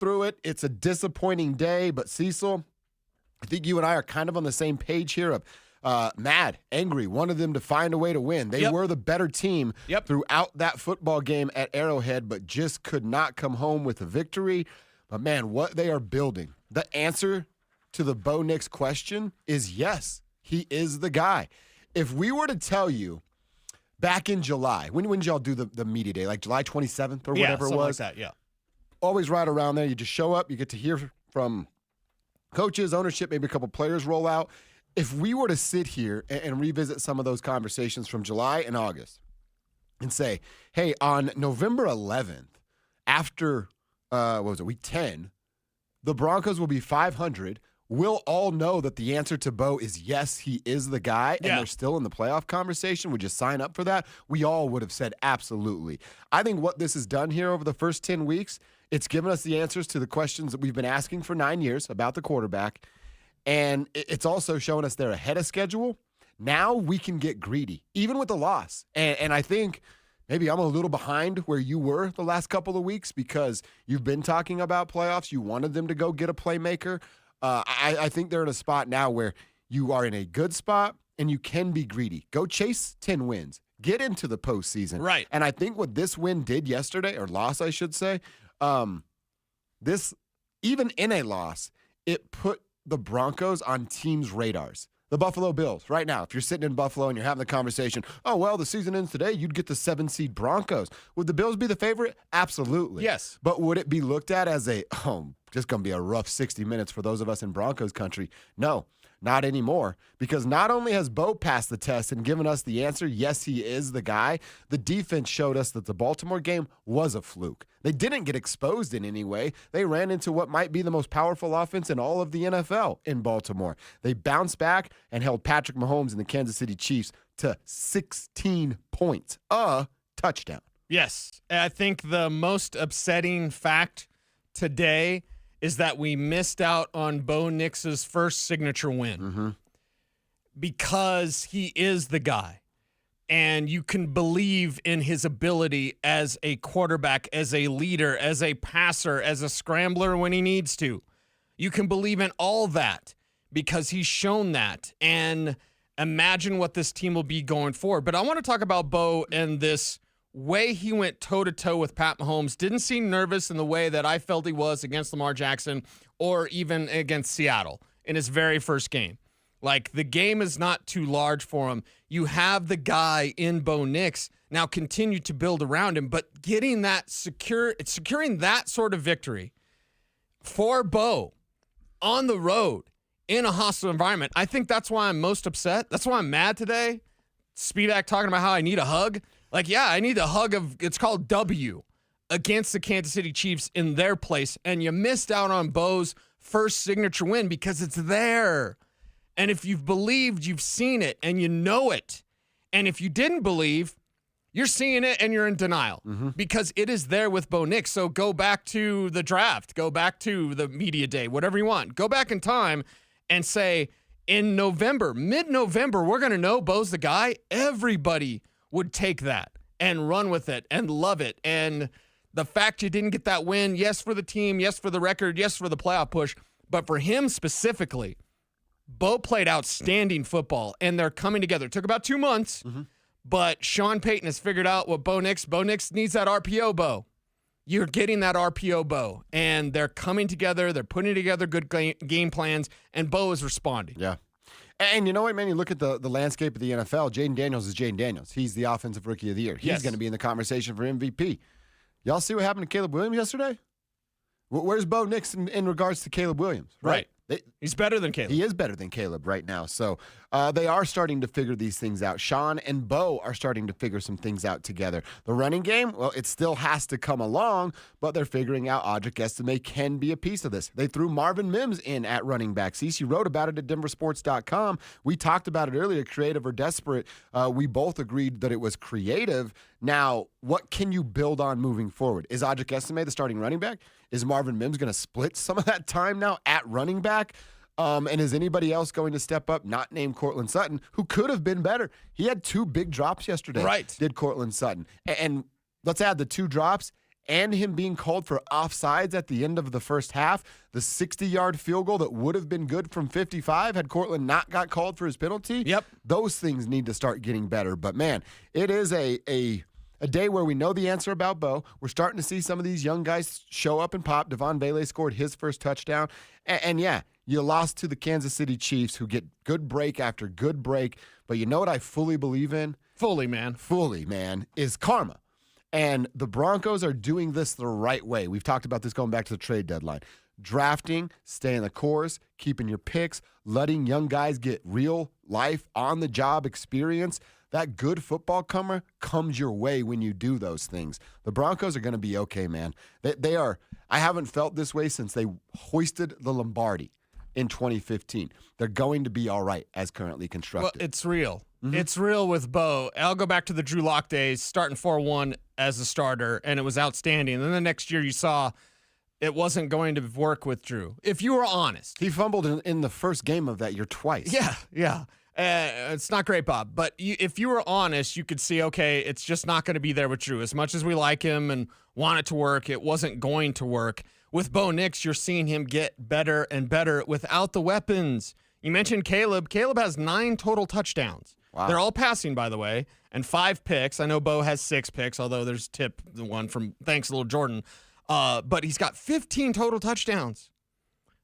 through it. It's a disappointing day, but Cecil, I think you and I are kind of on the same page here of mad, angry, wanted them to find a way to win. They were the better team throughout that football game at Arrowhead, but just could not come home with a victory. But, man, what they are building, the answer to the Bo Nix question is yes, he is the guy. If we were to tell you back in July, when did y'all do the media day, like July 27th or whatever it was? Like that, Always right around there. You just show up, you get to hear from coaches, ownership, maybe a couple players roll out. If we were to sit here and revisit some of those conversations from July and August and say, hey, on November 11th, after, week 10, the Broncos will be 500. We'll all know that the answer to Bo is yes, he is the guy, and they're still in the playoff conversation. Would you sign up for that? We all would have said absolutely. I think what this has done here over the first 10 weeks, it's given us the answers to the questions that we've been asking for 9 years about the quarterback. And it's also showing us they're ahead of schedule. Now we can get greedy, even with the loss. And I think maybe I'm a little behind where you were the last couple of weeks because you've been talking about playoffs. You wanted them to go get a playmaker. I think they're in a spot now where you are in a good spot and you can be greedy. Go chase 10 wins. Get into the postseason. Right. And I think what this win did yesterday, or loss, I should say, this, even in a loss, it put the Broncos on teams' radars. The Buffalo Bills, right now, if you're sitting in Buffalo and you're having the conversation, oh, well, the season ends today, you'd get the 7-seed Broncos. Would the Bills be the favorite? Absolutely. Yes. But would it be looked at as just going to be a rough 60 minutes for those of us in Broncos country? No, not anymore. Because not only has Bo passed the test and given us the answer, yes, he is the guy, the defense showed us that the Baltimore game was a fluke. They didn't get exposed in any way. They ran into what might be the most powerful offense in all of the NFL in Baltimore. They bounced back and held Patrick Mahomes and the Kansas City Chiefs to 16 points. A touchdown. Yes. I think the most upsetting fact today is that we missed out on Bo Nix's first signature win because he is the guy. And you can believe in his ability as a quarterback, as a leader, as a passer, as a scrambler when he needs to. You can believe in all that because he's shown that. And imagine what this team will be going forward. But I want to talk about Bo and this way he went toe-to-toe with Pat Mahomes. Didn't seem nervous in the way that I felt he was against Lamar Jackson or even against Seattle in his very first game. Like, the game is not too large for him. You have the guy in Bo Nix. Now continue to build around him, but getting that securing that sort of victory for Bo on the road in a hostile environment, I think that's why I'm most upset. That's why I'm mad today. Spivak talking about how I need a hug. Like, yeah, I need a hug it's called W against the Kansas City Chiefs in their place, and you missed out on Bo's first signature win because it's there. And if you've believed, you've seen it, and you know it. And if you didn't believe, you're seeing it and you're in denial because it is there with Bo Nix. So go back to the draft. Go back to the media day, whatever you want. Go back in time and say, in November, mid-November, we're going to know Bo's the guy. Everybody would take that and run with it and love it. And the fact you didn't get that win, yes, for the team, yes, for the record, yes, for the playoff push, but for him specifically, Bo played outstanding football, and they're coming together. It took about 2 months, but Sean Payton has figured out what Bo Nix needs that RPO Bo. You're getting that RPO Bo, and they're coming together. They're putting together good game plans, and Bo is responding. Yeah. And you know what, man? You look at the landscape of the NFL, Jaden Daniels is Jaden Daniels. He's the Offensive Rookie of the Year. He's going to be in the conversation for MVP. Y'all see what happened to Caleb Williams yesterday? Where's Bo Nix in regards to Caleb Williams? Right. He's better than Caleb. He is better than Caleb right now. So they are starting to figure these things out. Sean and Bo are starting to figure some things out together. The running game, well, it still has to come along, but they're figuring out Audric Estime can be a piece of this. They threw Marvin Mims in at running back. Cece wrote about it at denversports.com. We talked about it earlier, creative or desperate. We both agreed that it was creative. Now, what can you build on moving forward? Is Audric Estime the starting running back? Is Marvin Mims going to split some of that time now at running back? And is anybody else going to step up, not named Cortland Sutton, who could have been better? He had 2 big drops yesterday. Right. Did Cortland Sutton. And let's add the 2 drops and him being called for offsides at the end of the first half, the 60-yard field goal that would have been good from 55 had Cortland not got called for his penalty. Yep. Those things need to start getting better. But, man, it is a day where we know the answer about Bo. We're starting to see some of these young guys show up and pop. Devon Bailey scored his first touchdown. And yeah, you lost to the Kansas City Chiefs, who get good break after good break. But you know what I fully believe in? Fully, man, is karma. And the Broncos are doing this the right way. We've talked about this going back to the trade deadline. Drafting, staying the course, keeping your picks, letting young guys get real life, on-the-job experience. That good football comes your way when you do those things. The Broncos are going to be okay, man. They are. I haven't felt this way since they hoisted the Lombardi in 2015. They're going to be all right as currently constructed. Well, it's real. Mm-hmm. It's real with Bo. I'll go back to the Drew Lock days, starting 4-1 as a starter, and it was outstanding. And then the next year you saw it wasn't going to work with Drew. If you were honest. He fumbled in the first game of that year twice. Yeah. It's not great, Bob. But if you were honest, you could see, okay, it's just not going to be there with Drew. As much as we like him and want it to work, it wasn't going to work. With Bo Nix, you're seeing him get better and better without the weapons. You mentioned Caleb. Caleb has 9 total touchdowns. Wow. They're all passing, by the way, and 5 picks. I know Bo has 6 picks, although there's the one from Thanks Little Jordan. But he's got 15 total touchdowns.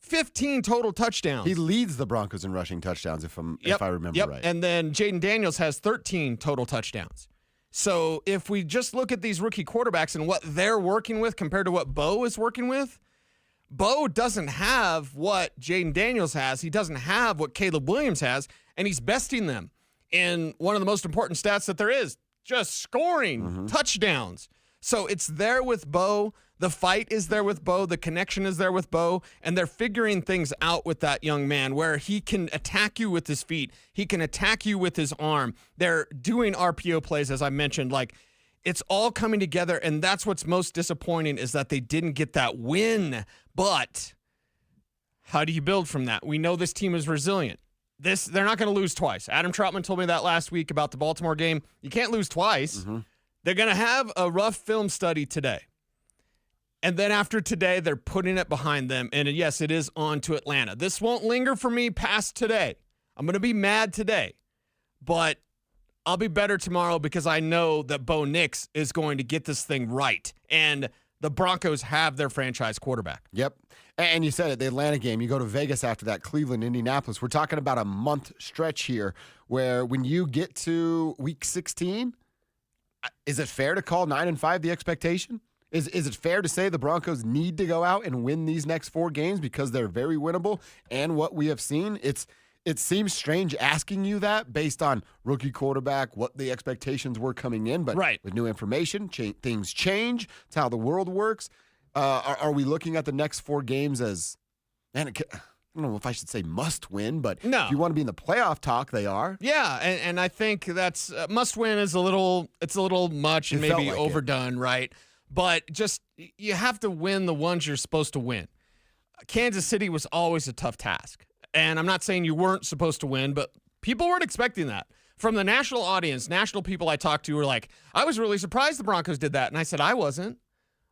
15 total touchdowns. He leads the Broncos in rushing touchdowns, if I remember right. And then Jaden Daniels has 13 total touchdowns. So if we just look at these rookie quarterbacks and what they're working with compared to what Bo is working with, Bo doesn't have what Jaden Daniels has. He doesn't have what Caleb Williams has, and he's besting them in one of the most important stats that there is, just scoring touchdowns. So it's there with Bo. The fight is there with Bo. The connection is there with Bo. And they're figuring things out with that young man where he can attack you with his feet. He can attack you with his arm. They're doing RPO plays, as I mentioned. Like, it's all coming together, and that's what's most disappointing is that they didn't get that win. But how do you build from that? We know this team is resilient. They're not going to lose twice. Adam Troutman told me that last week about the Baltimore game. You can't lose twice. They're going to have a rough film study today. And then after today, they're putting it behind them. And yes, it is on to Atlanta. This won't linger for me past today. I'm going to be mad today. But I'll be better tomorrow because I know that Bo Nix is going to get this thing right. And the Broncos have their franchise quarterback. Yep. And you said it, the Atlanta game, you go to Vegas after that, Cleveland, Indianapolis. We're talking about a month stretch here where when you get to week 16, is it fair to call 9-5 the expectation? Is it fair to say the Broncos need to go out and win these next 4 games because they're very winnable and what we have seen? It seems strange asking you that based on rookie quarterback, what the expectations were coming in. But with new information, things change. It's how the world works. Are we looking at the next 4 games as, man, I don't know if I should say must win, but no. If you want to be in the playoff talk, they are. Yeah, and I think that's must win is a little much and maybe overdone, right? But just you have to win the ones you're supposed to win. Kansas City was always a tough task. And I'm not saying you weren't supposed to win, but people weren't expecting that. From the national audience, national people I talked to were like, I was really surprised the Broncos did that. And I said, I wasn't.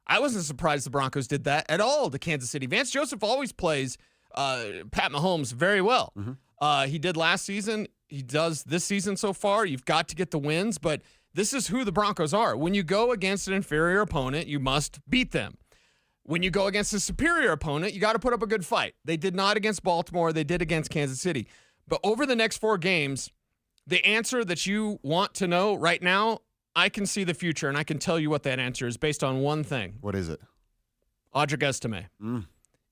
I wasn't surprised the Broncos did that at all to Kansas City. Vance Joseph always plays Pat Mahomes very well. He did last season. He does this season so far. You've got to get the wins, but this is who the Broncos are. When you go against an inferior opponent, you must beat them. When you go against a superior opponent, you got to put up a good fight. They did not against Baltimore. They did against Kansas City. But over the next 4 games, the answer that you want to know right now, I can see the future, and I can tell you what that answer is based on one thing. What is it? Audric Estime.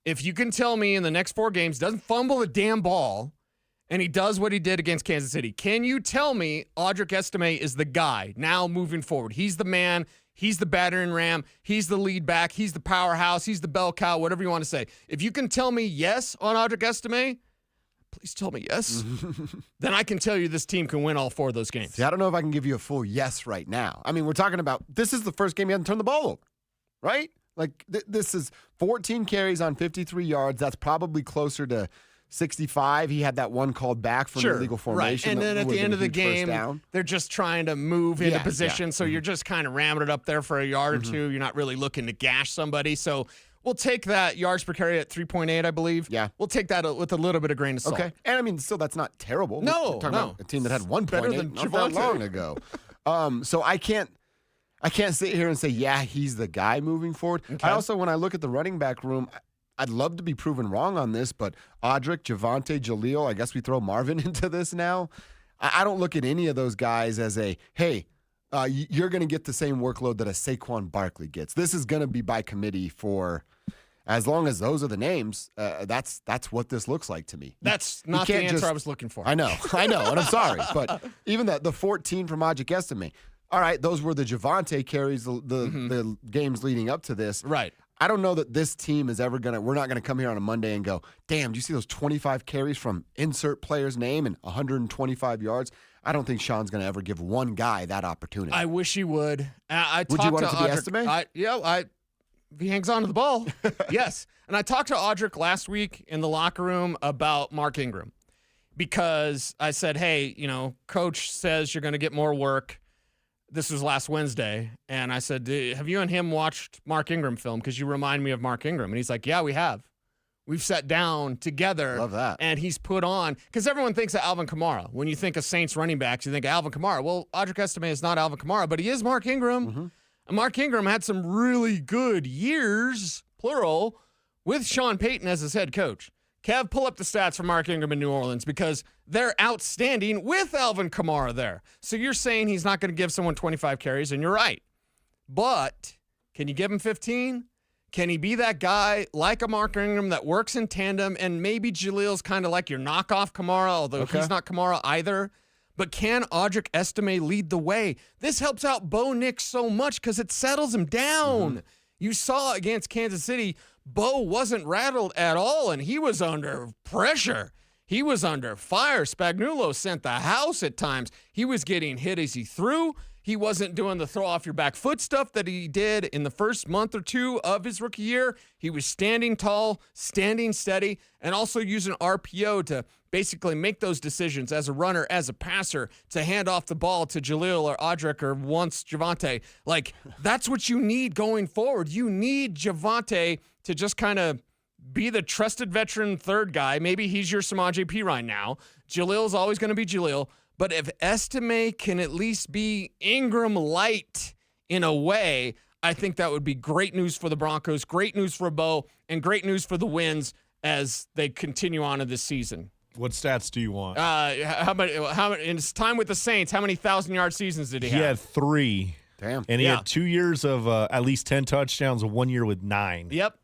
If you can tell me in the next 4 games, doesn't fumble the damn ball, and he does what he did against Kansas City, can you tell me Audric Estime is the guy now moving forward? He's the man. He's the battering ram. He's the lead back. He's the powerhouse. He's the bell cow, whatever you want to say. If you can tell me yes on Audric Estime, please tell me yes. Then I can tell you this team can win all 4 of those games. See, I don't know if I can give you a full yes right now. I mean, we're talking about this is the first game he hasn't turned the ball over, right? Like this is 14 carries on 53 yards. That's probably closer to 65. He had that one called back for an illegal formation. Right. And then at the end of the game, down. they're just trying to move into position. So you're just kind of ramming it up there for a yard or two. You're not really looking to gash somebody. So we'll take that yards per carry at 3.8, I believe. Yeah. We'll take that with a little bit of grain of salt. Okay. And I mean, still, that's not terrible. No, We're talking about a team that had 1.8 not that long ago. So I can't sit here and say, yeah, he's the guy moving forward. Okay. I also, when I look at the running back room, I'd love to be proven wrong on this, but Audric, Javonte, Jaleel, I guess we throw Marvin into this now. I don't look at any of those guys as hey, you're going to get the same workload that a Saquon Barkley gets. This is going to be by committee for as long as those are the names. That's what this looks like to me. That's not the answer I was looking for. I know, and I'm sorry, but even the 14 from Audric Estime. All right, those were the Javonte carries, the games leading up to this. Right. I don't know that this team is ever we're not going to come here on a Monday and go, damn, do you see those 25 carries from insert player's name and 125 yards? I don't think Sean's going to ever give one guy that opportunity. I wish he would. Would you want it to be Estime? If he hangs on to the ball, yes. And I talked to Audric last week in the locker room about Mark Ingram because I said, hey, coach says you're going to get more work. This was last Wednesday, and I said, have you and him watched Mark Ingram film? Because you remind me of Mark Ingram. And he's like, yeah, we have. We've sat down together. Love that. And he's put on, because everyone thinks of Alvin Kamara. When you think of Saints running backs, you think of Alvin Kamara. Well, Audric Estime is not Alvin Kamara, but he is Mark Ingram. Mm-hmm. And Mark Ingram had some really good years, plural, with Sean Payton as his head coach. Kev, pull up the stats for Mark Ingram in New Orleans because they're outstanding with Alvin Kamara there. So you're saying he's not going to give someone 25 carries, and you're right. But can you give him 15? Can he be that guy like a Mark Ingram that works in tandem, and maybe Jaleel's kind of like your knockoff Kamara, although he's not Kamara either. But can Audric Estime lead the way? This helps out Bo Nix so much because it settles him down. Mm-hmm. You saw against Kansas City, Bo wasn't rattled at all, and he was under pressure. He was under fire. Spagnuolo sent the house at times. He was getting hit as he threw. He wasn't doing the throw off your back foot stuff that he did in the first month or two of his rookie year. He was standing tall, standing steady, and also using RPO to basically make those decisions as a runner, as a passer, to hand off the ball to Jaleel or Audric or once Javonte. Like, that's what you need going forward. You need Javonte to just kind of be the trusted veteran third guy. Maybe he's your Samaje Perine now. Jaleel's always going to be Jaleel. But if Estime can at least be Ingram light in a way, I think that would be great news for the Broncos, great news for Bo, and great news for the Winds as they continue on in this season. What stats do you want? How many in his time with the Saints, how many 1,000-yard seasons did he have? He had 3. Damn. And he had 2 years of at least 10 touchdowns and 1 year with 9. Yep.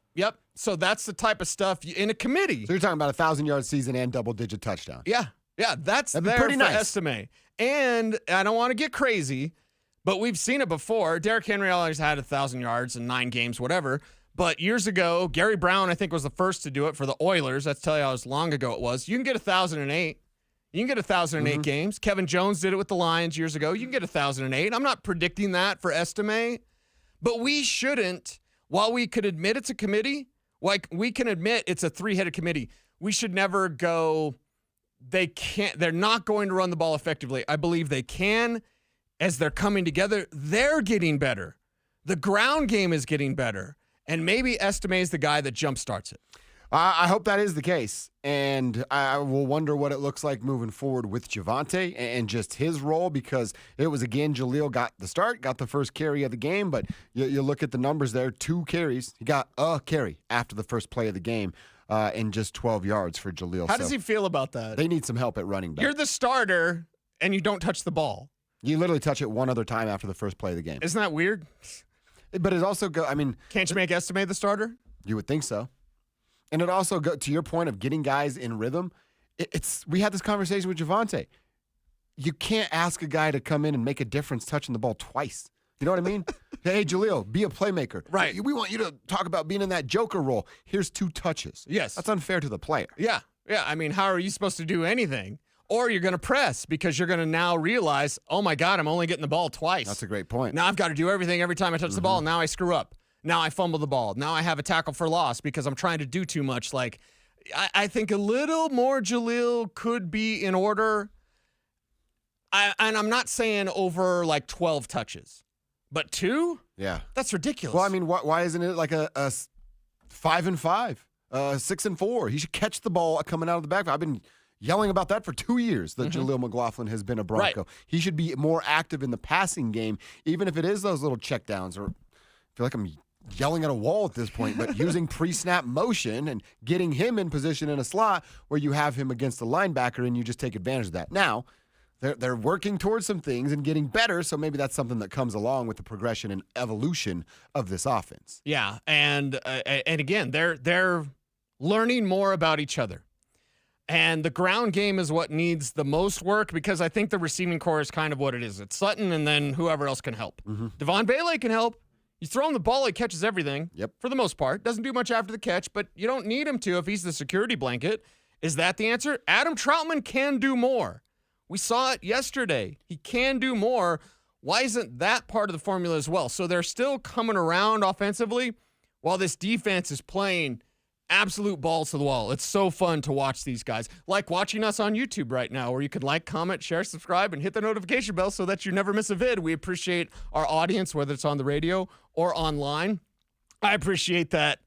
So that's the type of stuff in a committee. So you're talking about a 1,000-yard season and double-digit touchdown. Yeah, that's That'd be there pretty for nice. Estime. And I don't want to get crazy, but we've seen it before. Derrick Henry always had 1,000 yards in 9 games, whatever. But years ago, Gary Brown, I think, was the first to do it for the Oilers. That's tell you how long ago it was. You can get 1,008. You can get 1,008 games. Kevin Jones did it with the Lions years ago. You can get 1,008. I'm not predicting that for Estime, but we shouldn't. While we could admit it's a committee, like we can admit it's a 3-headed committee, we should never go, they're not going to run the ball effectively. I believe they can. As they're coming together, they're getting better. The ground game is getting better. And maybe Estime is the guy that jumpstarts it. I hope that is the case. And I will wonder what it looks like moving forward with Javonte and just his role, because it was, again, Jaleel got the start, got the first carry of the game, but you look at the numbers there, 2 carries. He got a carry after the first play of the game and just 12 yards for Jaleel. How does he feel about that? They need some help at running back. You're the starter, and you don't touch the ball. You literally touch it one other time after the first play of the game. Isn't that weird? But it also can't you make Estime the starter? You would think so. And it also go to your point of getting guys in rhythm. We had this conversation with Javonte. You can't ask a guy to come in and make a difference touching the ball twice. You know what I mean? Hey, Jaleel, be a playmaker. Right. We want you to talk about being in that joker role. Here's 2 touches. Yes. That's unfair to the player. Yeah. I mean, how are you supposed to do anything? Or you're going to press because you're going to now realize, oh, my God, I'm only getting the ball twice. That's a great point. Now I've got to do everything every time I touch the ball. Now I screw up. Now I fumble the ball. Now I have a tackle for loss because I'm trying to do too much. Like, I think a little more Jaleel could be in order. And I'm not saying over like 12 touches, but 2? Yeah. That's ridiculous. Well, I mean, why isn't it like a 5-5, 6-4? He should catch the ball coming out of the backfield. I've been yelling about that for 2 years that Jaleel McLaughlin has been a Bronco. Right. He should be more active in the passing game, even if it is those little checkdowns. Or I feel like I'm yelling at a wall at this point, but using pre-snap motion and getting him in position in a slot where you have him against the linebacker and you just take advantage of that. Now, they're working towards some things and getting better, so maybe that's something that comes along with the progression and evolution of this offense. Yeah, and again, they're learning more about each other. And the ground game is what needs the most work because I think the receiving core is kind of what it is. It's Sutton and then whoever else can help. Devon Bailey can help. You throw him the ball, he catches everything. Yep. For the most part. Doesn't do much after the catch, but you don't need him to if he's the security blanket. Is that the answer? Adam Troutman can do more. We saw it yesterday. He can do more. Why isn't that part of the formula as well? So they're still coming around offensively while this defense is playing absolute balls to the wall. It's so fun to watch these guys. Like watching us on YouTube right now, where you can like, comment, share, subscribe, and hit the notification bell so that you never miss a vid. We appreciate our audience, whether it's on the radio or online. I appreciate that.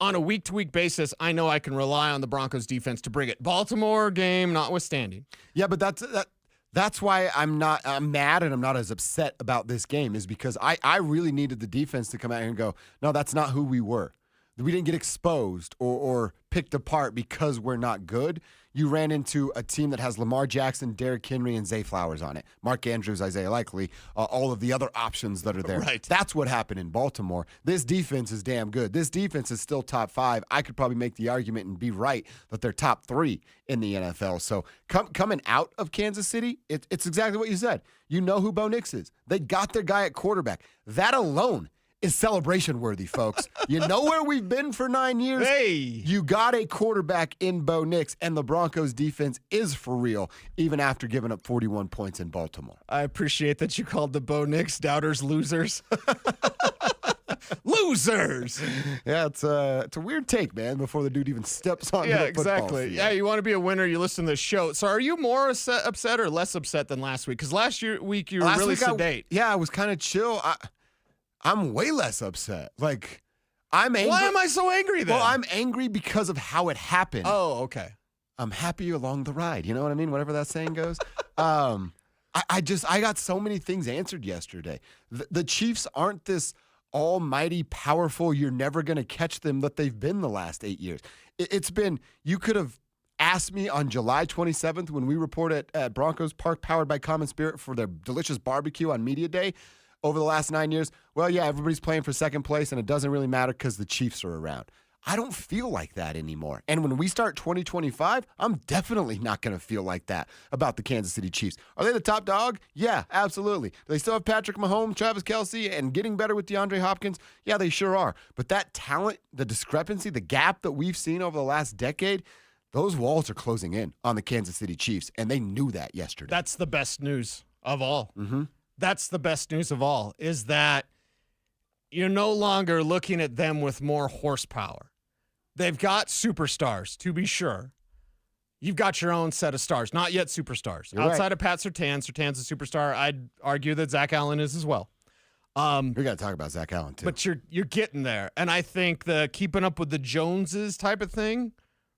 On a week-to-week basis, I know I can rely on the Broncos defense to bring it. Baltimore game notwithstanding. Yeah, but that's why I'm mad and I'm not as upset about this game is because I really needed the defense to come out here and go, no, that's not who we were. We didn't get exposed or picked apart because we're not good. You ran into a team that has Lamar Jackson, Derrick Henry, and Zay Flowers on it. Mark Andrews, Isaiah Likely, all of the other options that are there. Right. That's what happened in Baltimore. This defense is damn good. This defense is still top 5. I could probably make the argument and be right that they're top 3 in the NFL. So coming out of Kansas City, it's exactly what you said. You know who Bo Nix is. They got their guy at quarterback. That alone is celebration worthy, folks. You know where we've been for 9 years? Hey! You got a quarterback in Bo Nix, and the Broncos defense is for real, even after giving up 41 points in Baltimore. I appreciate that you called the Bo Nix doubters losers. Losers! Yeah, it's a weird take, man, before the dude even steps on Yeah, the football exactly. field. Yeah, you want to be a winner, you listen to the show. So are you more upset or less upset than last week? Because last week you were really sedate. I was kind of chill. I'm way less upset. Like, I'm angry. Why am I so angry then? Well, I'm angry because of how it happened. Oh, okay. I'm happy along the ride. You know what I mean? Whatever that saying goes. I got so many things answered yesterday. The Chiefs aren't this almighty powerful, you're never going to catch them that they've been the last 8 years. It's been, you could have asked me on July 27th when we reported at Broncos Park powered by Common Spirit for their delicious barbecue on Media Day. Over the last 9 years, well, yeah, everybody's playing for second place, and it doesn't really matter because the Chiefs are around. I don't feel like that anymore. And when we start 2025, I'm definitely not going to feel like that about the Kansas City Chiefs. Are they the top dog? Yeah, absolutely. Do they still have Patrick Mahomes, Travis Kelce, and getting better with DeAndre Hopkins? Yeah, they sure are. But that talent, the discrepancy, the gap that we've seen over the last decade, those walls are closing in on the Kansas City Chiefs, and they knew that yesterday. That's the best news of all. Mm-hmm. That's the best news of all, is that you're no longer looking at them with more horsepower. They've got superstars, to be sure. You've got your own set of stars, not yet superstars. You're Outside right. of Pat Surtain, Surtain's a superstar. I'd argue that Zach Allen is as well. We got to talk about Zach Allen, too. But you're getting there. And I think the keeping up with the Joneses type of thing,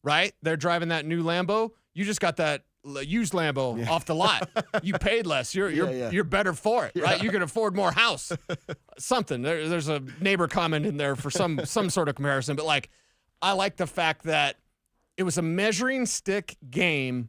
right? They're driving that new Lambo. You just got that used Lambo off the lot. You paid less. You're better for it, right? You can afford more house. Something. There's a neighbor comment in there for some sort of comparison. But like, I like the fact that it was a measuring stick game